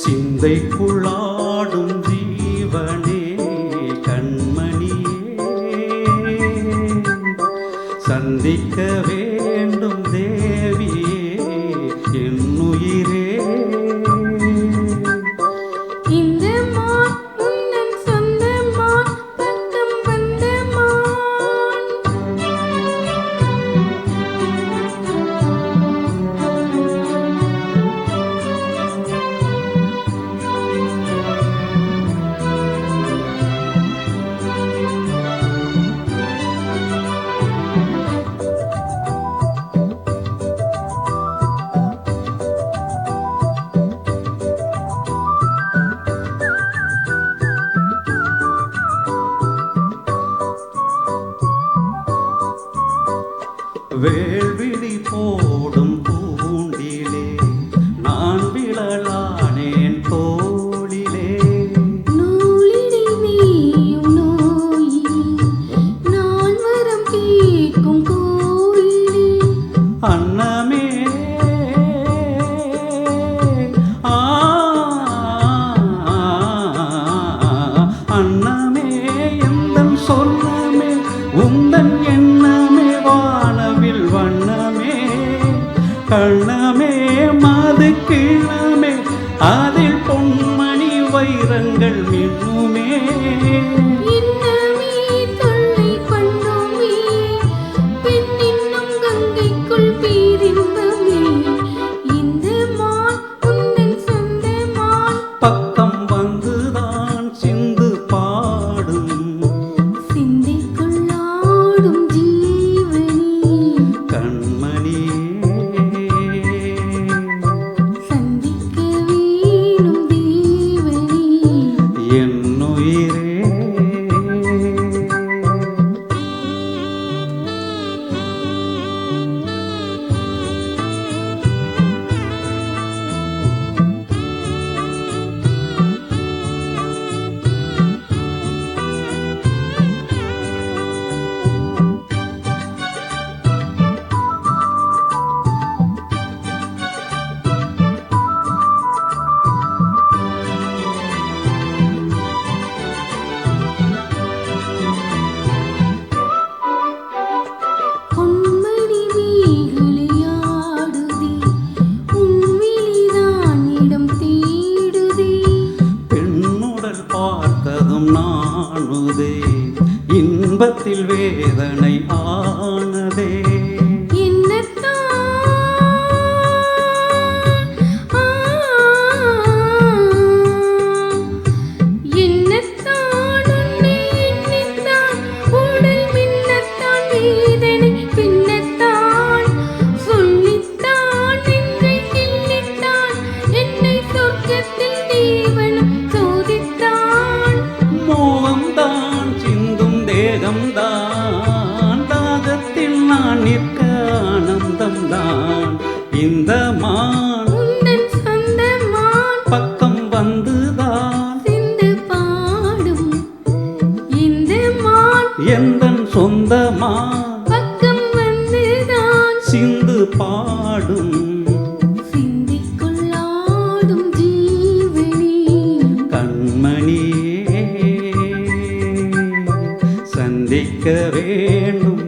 சிந்தைக்குள்ளாடும் ஜீவனே கண்மணியே, சந்திக்க வேண்டும் தேவியே என்னுயிரே. வேள்விழி போடும் பூண்டிலே நான் விழலானேன் தோளிலே, நூலிடை நீயும் நோயிலே நான் வரம் கேட்கும் கோயிலே. அன்னமே அன்னமே எந்தன் சொன்னமே உந்தன் எண்ணமே வானவில் வண்ணமே கண்ணமே மது கிண்ணமே அதில் பொன்மணி வைரங்கள் மின்னுமே. இன்னமே தொல்லை பண்ணோமே பெண்ணின்னும் கங்கைக்குள் பேரின்பமே. இந்த மான் உந்தன் சொந்த மான், பக்கம் வந்துதான் சிந்து பாடும் சிந்தைக்குள்ளாடும் ஜீவனே கண்மணியே, சந்திக்க வேணும் தேவனே என்னுயிரே. பொன்மணி மேகலையாடுதே உன்விழிதான் இடம் தேடுதே. பெண்ணுடல் பார்த்ததும் நாணுதே இன்பத்தில் வேதனை ஆனதே. என்னத்தான் உன்னை எண்ணித்தான் உடல் மின்னத்தான் வேதனை பின்னத்தான் சொல்லித்தான் நெஞ்சை கிள்ளித்தான் என்னை சொர்க்கத்தில் தேவனும் சோதித்தான். மோகம்தான் சிந்தும் தேகம்தான் தாகத்தில் நான் நிற்க ஆனந்தம்தான். இந்த மான் உந்தன் சொந்த மான், பக்கம் வந்துதான் சிந்து பாடும் இந்த மான், எந்தன் சொந்த மான் பக்கம் வந்துதான் சிந்து பாடும் சிந்திக்குள்ளாடும் ஜீவனே கண்மணியே, சந்திக்க வேண்டும்